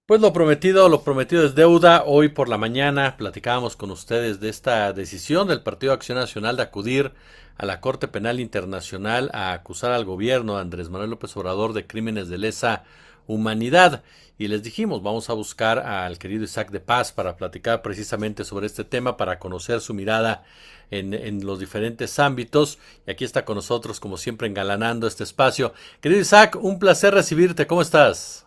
Pues lo prometido es deuda. Hoy por la mañana platicábamos con ustedes de esta decisión del Partido Acción Nacional de acudir a la Corte Penal Internacional a acusar al gobierno de Andrés Manuel López Obrador de crímenes de lesa humanidad. Y les dijimos, vamos a buscar al querido Isaac de Paz para platicar precisamente sobre este tema, para conocer su mirada en los diferentes ámbitos. Y aquí está con nosotros, como siempre, engalanando este espacio. Querido Isaac, un placer recibirte. ¿Cómo estás?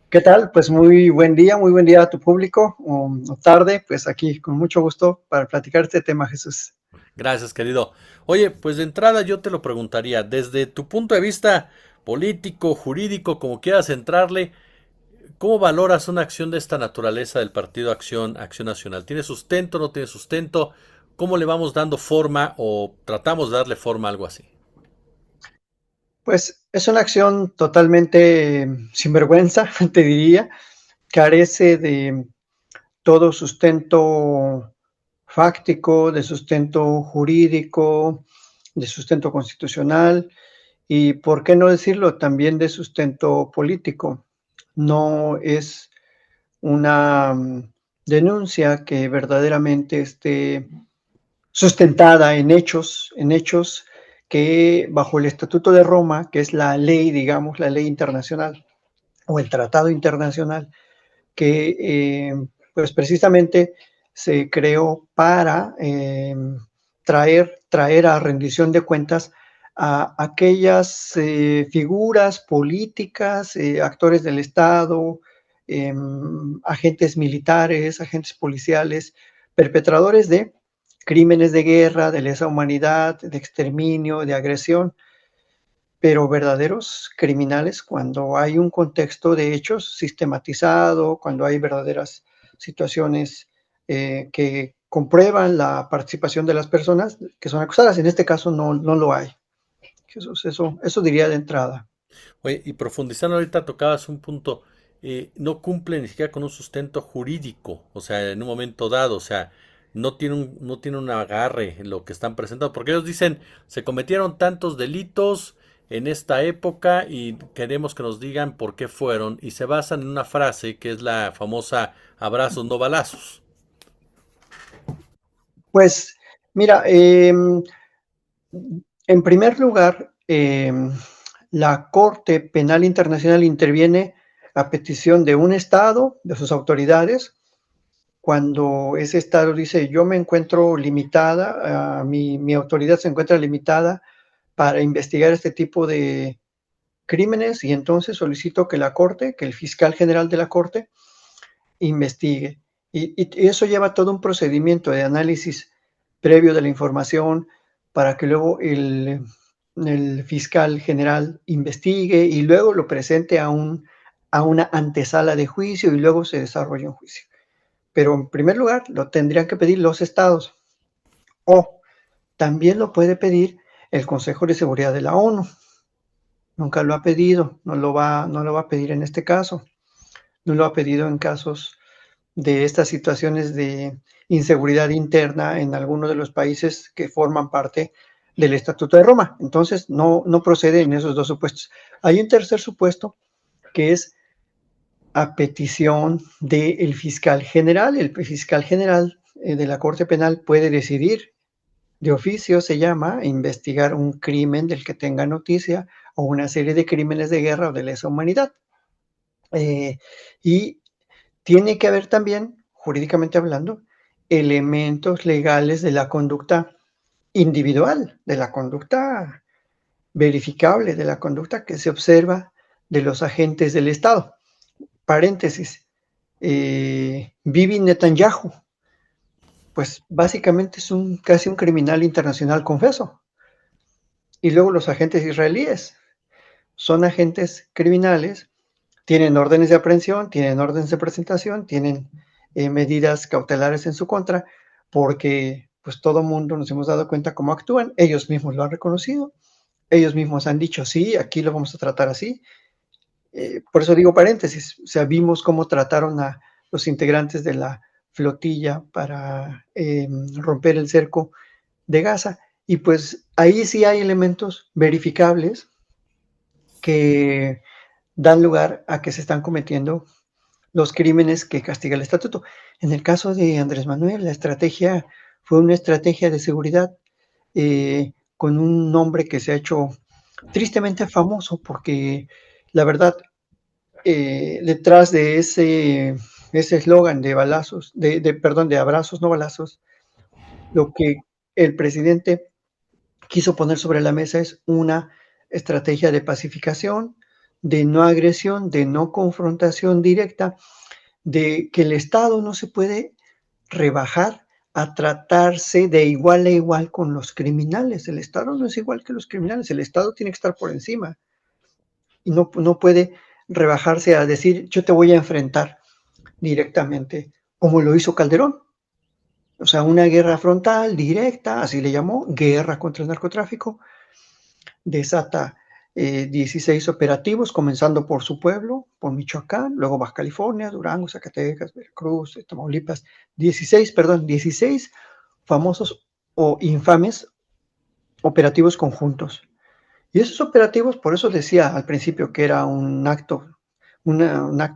¿Qué tal? Pues muy buen día a tu público, o tarde, pues aquí con mucho gusto para platicar este tema, Jesús. Gracias, querido. Oye, pues de entrada yo te lo preguntaría, desde tu punto de vista político, jurídico, como quieras entrarle, ¿cómo valoras una acción de esta naturaleza del Partido Acción Nacional? ¿Tiene sustento, no tiene sustento? ¿Cómo le vamos dando forma o tratamos de darle forma a algo así? Pues es una acción totalmente sinvergüenza, te diría, carece de todo sustento fáctico, de sustento jurídico, de sustento constitucional y, por qué no decirlo, también de sustento político. No es una denuncia que verdaderamente esté sustentada en hechos que bajo el Estatuto de Roma, que es la ley, digamos, la ley internacional o el tratado internacional, que pues precisamente se creó para traer a rendición de cuentas a aquellas figuras políticas, actores del Estado, agentes militares, agentes policiales, perpetradores de crímenes de guerra, de lesa humanidad, de exterminio, de agresión, pero verdaderos criminales cuando hay un contexto de hechos sistematizado, cuando hay verdaderas situaciones que comprueban la participación de las personas que son acusadas. En este caso no lo hay. Eso diría de entrada. Oye, y profundizando ahorita tocabas un punto, no cumple ni siquiera con un sustento jurídico, o sea, en un momento dado, o sea, no tiene un agarre en lo que están presentando, porque ellos dicen, se cometieron tantos delitos en esta época y queremos que nos digan por qué fueron, y se basan en una frase que es la famosa abrazos, no balazos. Pues mira, en primer lugar, la Corte Penal Internacional interviene a petición de un Estado, de sus autoridades, cuando ese Estado dice yo me encuentro limitada, mi autoridad se encuentra limitada para investigar este tipo de crímenes y entonces solicito que la Corte, que el fiscal general de la Corte investigue. Y eso lleva todo un procedimiento de análisis previo de la información para que luego el fiscal general investigue y luego lo presente a una antesala de juicio y luego se desarrolla un juicio. Pero en primer lugar lo tendrían que pedir los estados o también lo puede pedir el Consejo de Seguridad de la ONU. Nunca lo ha pedido, no lo va a pedir en este caso, no lo ha pedido en casos de estas situaciones de inseguridad interna en algunos de los países que forman parte del Estatuto de Roma. Entonces, no procede en esos dos supuestos. Hay un tercer supuesto que es a petición del fiscal general. El fiscal general de la Corte Penal puede decidir de oficio, se llama, investigar un crimen del que tenga noticia o una serie de crímenes de guerra o de lesa humanidad. Y tiene que haber también, jurídicamente hablando, elementos legales de la conducta individual, de la conducta verificable, de la conducta que se observa de los agentes del Estado. Paréntesis, Bibi Netanyahu, pues básicamente es casi un criminal internacional confeso. Y luego los agentes israelíes son agentes criminales, tienen órdenes de aprehensión, tienen órdenes de presentación, tienen medidas cautelares en su contra, porque pues todo mundo nos hemos dado cuenta cómo actúan, ellos mismos lo han reconocido, ellos mismos han dicho, sí, aquí lo vamos a tratar así. Por eso digo paréntesis, o sea, vimos cómo trataron a los integrantes de la flotilla para romper el cerco de Gaza, y pues ahí sí hay elementos verificables que dan lugar a que se están cometiendo los crímenes que castiga el estatuto. En el caso de Andrés Manuel, la estrategia fue una estrategia de seguridad con un nombre que se ha hecho tristemente famoso porque la verdad, detrás de ese eslogan de balazos, perdón, de abrazos, no balazos, lo que el presidente quiso poner sobre la mesa es una estrategia de pacificación, de no agresión, de no confrontación directa, de que el Estado no se puede rebajar a tratarse de igual a igual con los criminales. El Estado no es igual que los criminales, el Estado tiene que estar por encima y no puede rebajarse a decir yo te voy a enfrentar directamente, como lo hizo Calderón. O sea, una guerra frontal, directa, así le llamó, guerra contra el narcotráfico, desata 16 operativos, comenzando por su pueblo, por Michoacán, luego Baja California, Durango, Zacatecas, Veracruz, Tamaulipas, 16 famosos o infames operativos conjuntos. Y esos operativos, por eso decía al principio que era un acto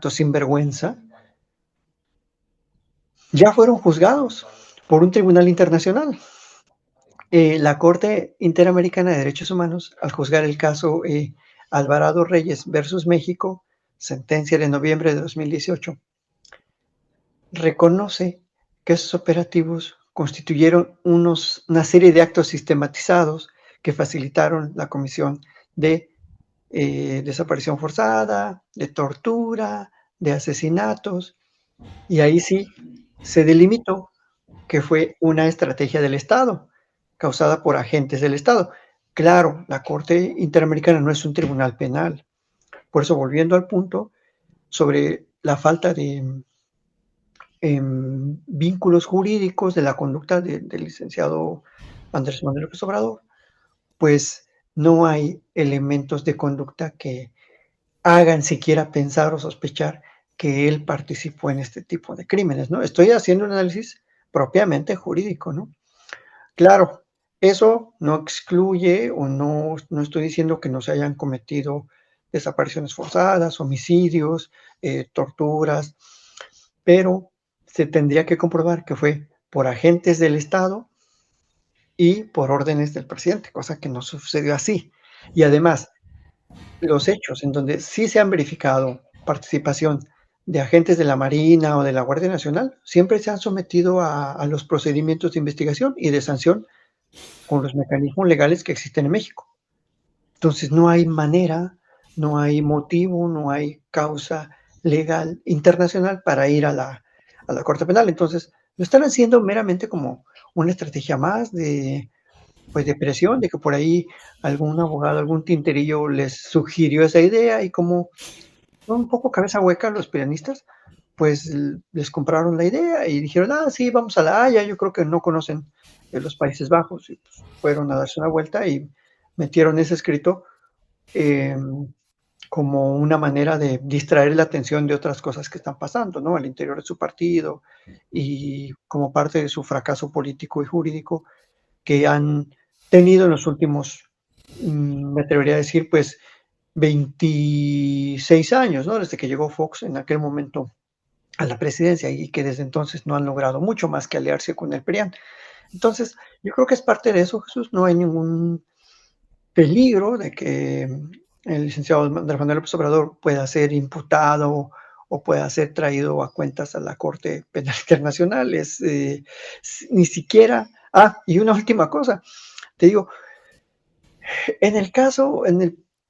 sin vergüenza, ya fueron juzgados por un tribunal internacional. La Corte Interamericana de Derechos Humanos, al juzgar el caso Alvarado Reyes versus México, sentencia de noviembre de 2018, reconoce que esos operativos constituyeron una serie de actos sistematizados que facilitaron la comisión de desaparición forzada, de tortura, de asesinatos, y ahí sí se delimitó que fue una estrategia del Estado, causada por agentes del Estado. Claro, la Corte Interamericana no es un tribunal penal. Por eso, volviendo al punto sobre la falta de vínculos jurídicos de la conducta del licenciado Andrés Manuel López Obrador, pues no hay elementos de conducta que hagan siquiera pensar o sospechar que él participó en este tipo de crímenes, ¿no? Estoy haciendo un análisis propiamente jurídico, ¿no? Claro, eso no excluye o no estoy diciendo que no se hayan cometido desapariciones forzadas, homicidios, torturas, pero se tendría que comprobar que fue por agentes del Estado y por órdenes del presidente, cosa que no sucedió así. Y además, los hechos en donde sí se han verificado participación de agentes de la Marina o de la Guardia Nacional, siempre se han sometido a los procedimientos de investigación y de sanción con los mecanismos legales que existen en México. Entonces no hay manera, no hay motivo, no hay causa legal internacional para ir a la Corte Penal. Entonces lo están haciendo meramente como una estrategia más pues de presión, de que por ahí algún abogado, algún tinterillo les sugirió esa idea y como son un poco cabeza hueca los pianistas, pues les compraron la idea y dijeron, sí, vamos a La Haya, yo creo que no conocen los Países Bajos, y pues fueron a darse una vuelta y metieron ese escrito como una manera de distraer la atención de otras cosas que están pasando, ¿no? Al interior de su partido y como parte de su fracaso político y jurídico que han tenido en los últimos, me atrevería a decir, pues 26 años, ¿no? Desde que llegó Fox en aquel momento a la presidencia y que desde entonces no han logrado mucho más que aliarse con el PRIAN. Entonces, yo creo que es parte de eso, Jesús. No hay ningún peligro de que el licenciado Andrés Manuel López Obrador pueda ser imputado o pueda ser traído a cuentas a la Corte Penal Internacional. Ni siquiera... y una última cosa. Te digo, en el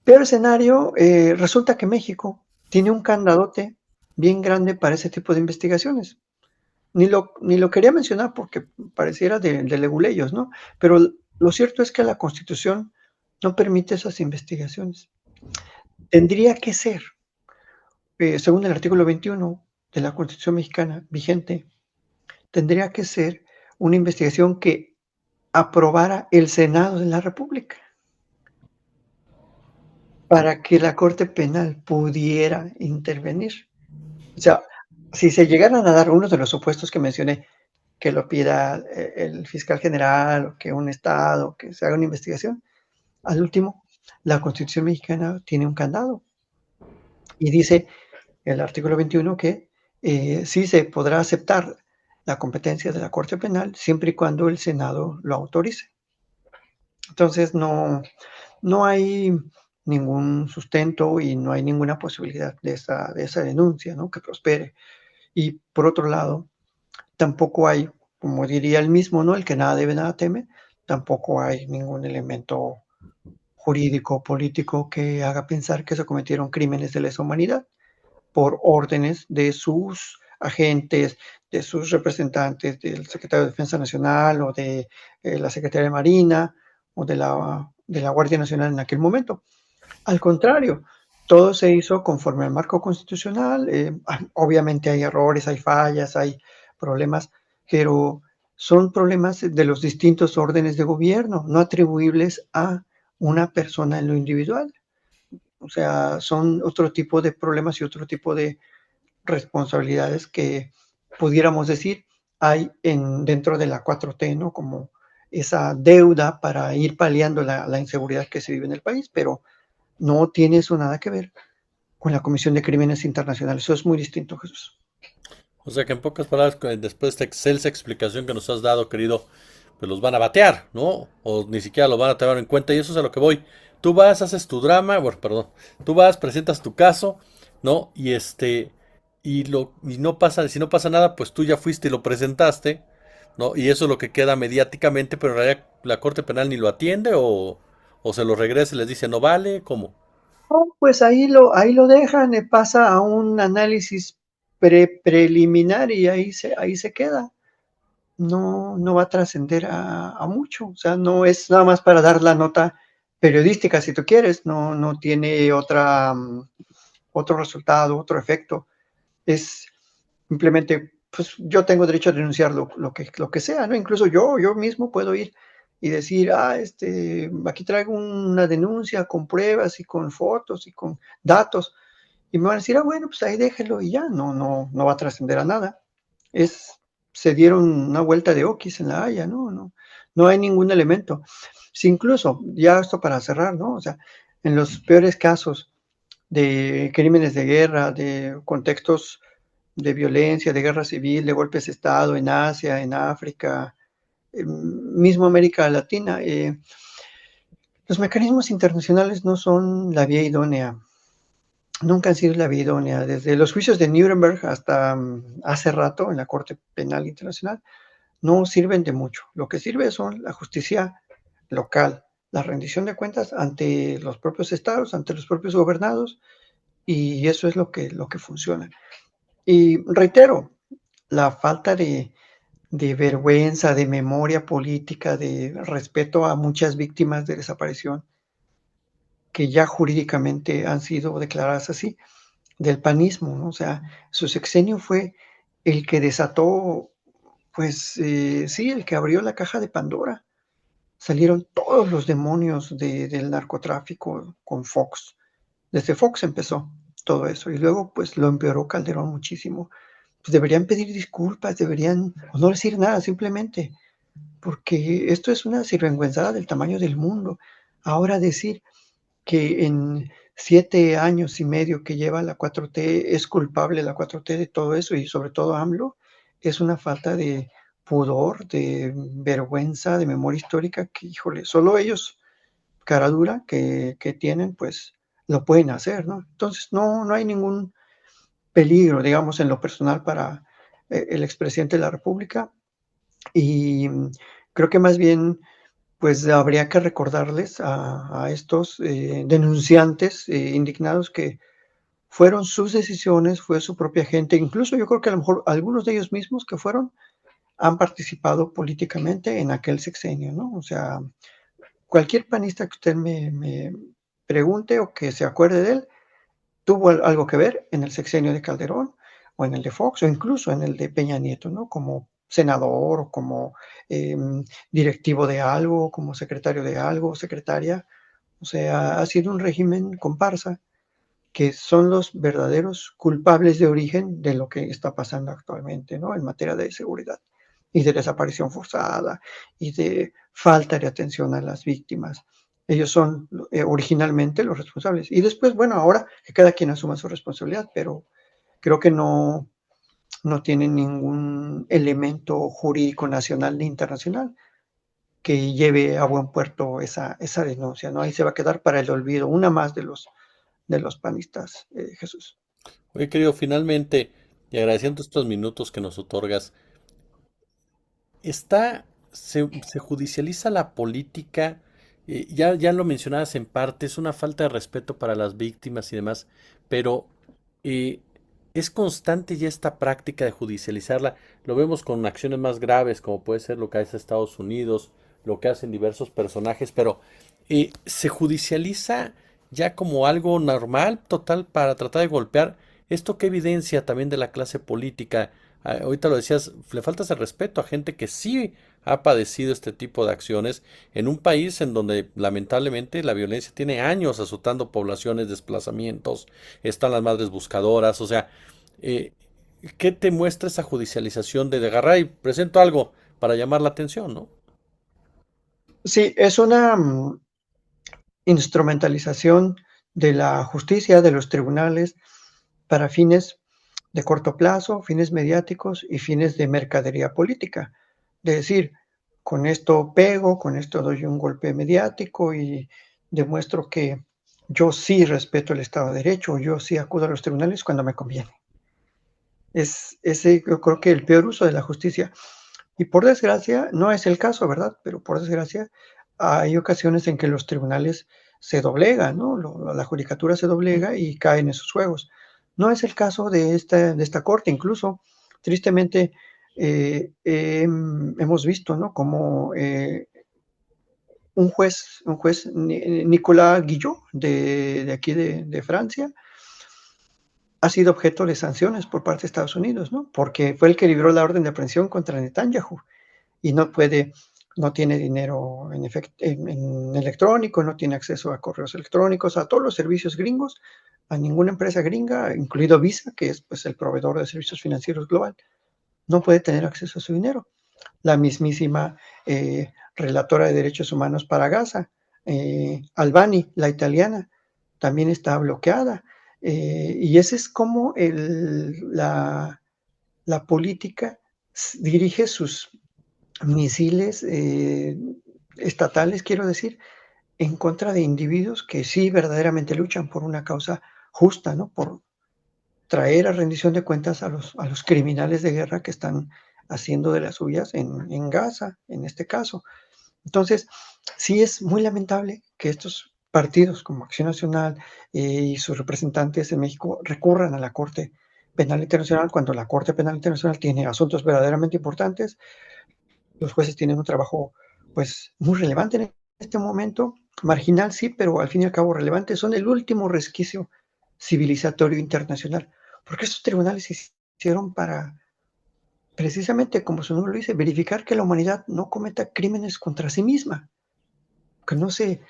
peor escenario, resulta que México tiene un candadote bien grande para ese tipo de investigaciones. Ni lo quería mencionar porque pareciera de leguleyos, ¿no? Pero lo cierto es que la Constitución no permite esas investigaciones. Tendría que ser, según el artículo 21 de la Constitución mexicana vigente, tendría que ser una investigación que aprobara el Senado de la República para que la Corte Penal pudiera intervenir. O sea, si se llegaran a dar uno de los supuestos que mencioné, que lo pida el fiscal general o que un estado, que se haga una investigación, al último, la Constitución mexicana tiene un candado y dice el artículo 21 que sí se podrá aceptar la competencia de la Corte Penal siempre y cuando el Senado lo autorice. Entonces no hay ningún sustento y no hay ninguna posibilidad de esa denuncia, ¿no? Que prospere. Y por otro lado, tampoco hay, como diría el mismo, ¿no? El que nada debe, nada teme, tampoco hay ningún elemento jurídico, político que haga pensar que se cometieron crímenes de lesa humanidad por órdenes de sus agentes, de sus representantes, del secretario de Defensa Nacional o de la Secretaría de Marina o de la Guardia Nacional en aquel momento. Al contrario, todo se hizo conforme al marco constitucional. Obviamente hay errores, hay fallas, hay problemas, pero son problemas de los distintos órdenes de gobierno, no atribuibles a una persona en lo individual. O sea, son otro tipo de problemas y otro tipo de responsabilidades que pudiéramos decir hay dentro de la 4T, ¿no? Como esa deuda para ir paliando la inseguridad que se vive en el país, pero no tiene eso nada que ver con la Comisión de Crímenes Internacionales. Eso es muy distinto, Jesús. O sea que en pocas palabras, después de esta excelsa explicación que nos has dado, querido, pues los van a batear, ¿no? O ni siquiera lo van a tomar en cuenta y eso es a lo que voy. Tú vas, haces tu drama, bueno, perdón, tú vas, presentas tu caso, ¿no? Y no pasa, si no pasa nada, pues tú ya fuiste y lo presentaste, ¿no? Y eso es lo que queda mediáticamente, pero en realidad la Corte Penal ni lo atiende o se lo regresa y les dice no vale, ¿cómo? No, pues ahí lo dejan, pasa a un análisis preliminar y ahí se queda. No va a trascender a mucho. O sea, no es nada más para dar la nota periodística, si tú quieres. No tiene otro resultado, otro efecto. Es simplemente, pues yo tengo derecho a denunciar lo que sea, ¿no? Incluso yo mismo puedo ir y decir, aquí traigo una denuncia con pruebas y con fotos y con datos. Y me van a decir, bueno, pues ahí déjelo y ya, no va a trascender a nada. Es, Se dieron una vuelta de oquis en la Haya, no hay ningún elemento. Si incluso, ya esto para cerrar, ¿no? O sea, en los peores casos de crímenes de guerra, de contextos de violencia, de guerra civil, de golpes de Estado en Asia, en África, mismo América Latina, los mecanismos internacionales no son la vía idónea, nunca han sido la vía idónea. Desde los juicios de Nuremberg hasta hace rato en la Corte Penal Internacional, no sirven de mucho. Lo que sirve son la justicia local, la rendición de cuentas ante los propios estados, ante los propios gobernados, y eso es lo que funciona. Y reitero, la falta de vergüenza, de memoria política, de respeto a muchas víctimas de desaparición que ya jurídicamente han sido declaradas así, del panismo, ¿no? O sea, su sexenio fue el que desató, pues sí, el que abrió la caja de Pandora. Salieron todos los demonios del narcotráfico con Fox. Desde Fox empezó todo eso y luego pues lo empeoró Calderón muchísimo. Pues deberían pedir disculpas, deberían o no decir nada simplemente, porque esto es una sinvergüenzada del tamaño del mundo. Ahora decir que en 7 años y medio que lleva la 4T es culpable la 4T de todo eso y sobre todo AMLO, es una falta de pudor, de vergüenza, de memoria histórica que, híjole, solo ellos, cara dura, que tienen, pues lo pueden hacer, ¿no? Entonces no hay ningún peligro, digamos, en lo personal para el expresidente de la República y creo que más bien pues habría que recordarles a estos denunciantes indignados que fueron sus decisiones, fue su propia gente, incluso yo creo que a lo mejor algunos de ellos mismos que fueron han participado políticamente en aquel sexenio, ¿no? O sea, cualquier panista que usted me pregunte o que se acuerde de él, tuvo algo que ver en el sexenio de Calderón o en el de Fox o incluso en el de Peña Nieto, ¿no? Como senador o como eh, directivo de algo, como secretario de algo, secretaria. O sea, ha sido un régimen comparsa que son los verdaderos culpables de origen de lo que está pasando actualmente, ¿no? En materia de seguridad y de desaparición forzada y de falta de atención a las víctimas. Ellos son originalmente los responsables. Y después, bueno, ahora que cada quien asuma su responsabilidad, pero creo que no tienen ningún elemento jurídico nacional ni internacional que lleve a buen puerto esa denuncia, ¿no? Ahí se va a quedar para el olvido, una más de los panistas, Jesús. Oye, querido, finalmente, y agradeciendo estos minutos que nos otorgas, se judicializa la política, ya lo mencionabas en parte, es una falta de respeto para las víctimas y demás, pero eh, es constante ya esta práctica de judicializarla. Lo vemos con acciones más graves, como puede ser lo que hace Estados Unidos, lo que hacen diversos personajes, pero se judicializa ya como algo normal, total, para tratar de golpear. Esto que evidencia también de la clase política. Ahorita lo decías, le faltas el respeto a gente que sí ha padecido este tipo de acciones en un país en donde lamentablemente la violencia tiene años azotando poblaciones, desplazamientos, están las madres buscadoras, o sea, eh, ¿qué te muestra esa judicialización de agarrar y presento algo para llamar la atención, ¿no? Sí, es una instrumentalización de la justicia, de los tribunales, para fines de corto plazo, fines mediáticos y fines de mercadería política. De decir, con esto pego, con esto doy un golpe mediático y demuestro que yo sí respeto el Estado de Derecho, yo sí acudo a los tribunales cuando me conviene. Es ese, yo creo que el peor uso de la justicia. Y por desgracia, no es el caso, ¿verdad? Pero por desgracia, hay ocasiones en que los tribunales se doblegan, ¿no? La judicatura se doblega y caen en esos juegos. No es el caso de esta corte, incluso, tristemente, hemos visto, ¿no? Como un juez Nicolas Guillot, de aquí de Francia, ha sido objeto de sanciones por parte de Estados Unidos, ¿no? Porque fue el que libró la orden de aprehensión contra Netanyahu y no tiene dinero en electrónico, no tiene acceso a correos electrónicos, a todos los servicios gringos, a ninguna empresa gringa, incluido Visa, que es pues el proveedor de servicios financieros global, no puede tener acceso a su dinero. La mismísima relatora de derechos humanos para Gaza, Albani, la italiana, también está bloqueada. Y ese es como la política dirige sus misiles estatales, quiero decir, en contra de individuos que sí verdaderamente luchan por una causa justa, ¿no? Por traer a rendición de cuentas a los criminales de guerra que están haciendo de las suyas en Gaza, en este caso. Entonces, sí es muy lamentable que estos partidos como Acción Nacional y sus representantes en México recurran a la Corte Penal Internacional cuando la Corte Penal Internacional tiene asuntos verdaderamente importantes. Los jueces tienen un trabajo pues muy relevante en este momento, marginal sí, pero al fin y al cabo relevante, son el último resquicio civilizatorio internacional, porque estos tribunales se hicieron para, precisamente como su nombre lo dice, verificar que la humanidad no cometa crímenes contra sí misma, que no se,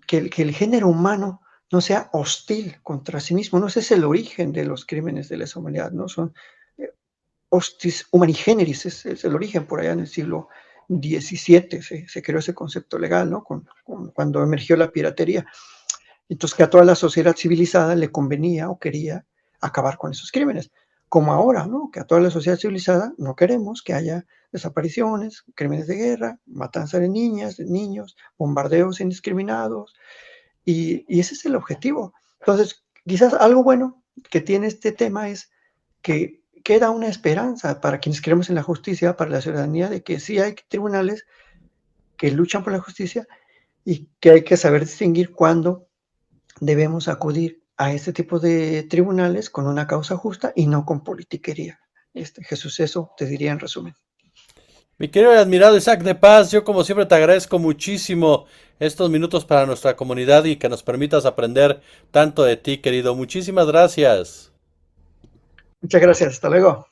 que el género humano no sea hostil contra sí mismo, no ese es el origen de los crímenes de lesa humanidad, no son hostis humani generis, es el origen por allá en el siglo XVII, se creó ese concepto legal, ¿no? Cuando emergió la piratería. Entonces, que a toda la sociedad civilizada le convenía o quería acabar con esos crímenes. Como ahora, ¿no? Que a toda la sociedad civilizada no queremos que haya desapariciones, crímenes de guerra, matanza de niñas, de niños, bombardeos indiscriminados, y ese es el objetivo. Entonces, quizás algo bueno que tiene este tema es que queda una esperanza para quienes creemos en la justicia, para la ciudadanía, de que sí hay tribunales que luchan por la justicia y que hay que saber distinguir cuándo debemos acudir a este tipo de tribunales con una causa justa y no con politiquería. Jesús, eso te diría en resumen. Mi querido y admirado Isaac de Paz, yo como siempre te agradezco muchísimo estos minutos para nuestra comunidad y que nos permitas aprender tanto de ti, querido. Muchísimas gracias. Muchas gracias, hasta luego.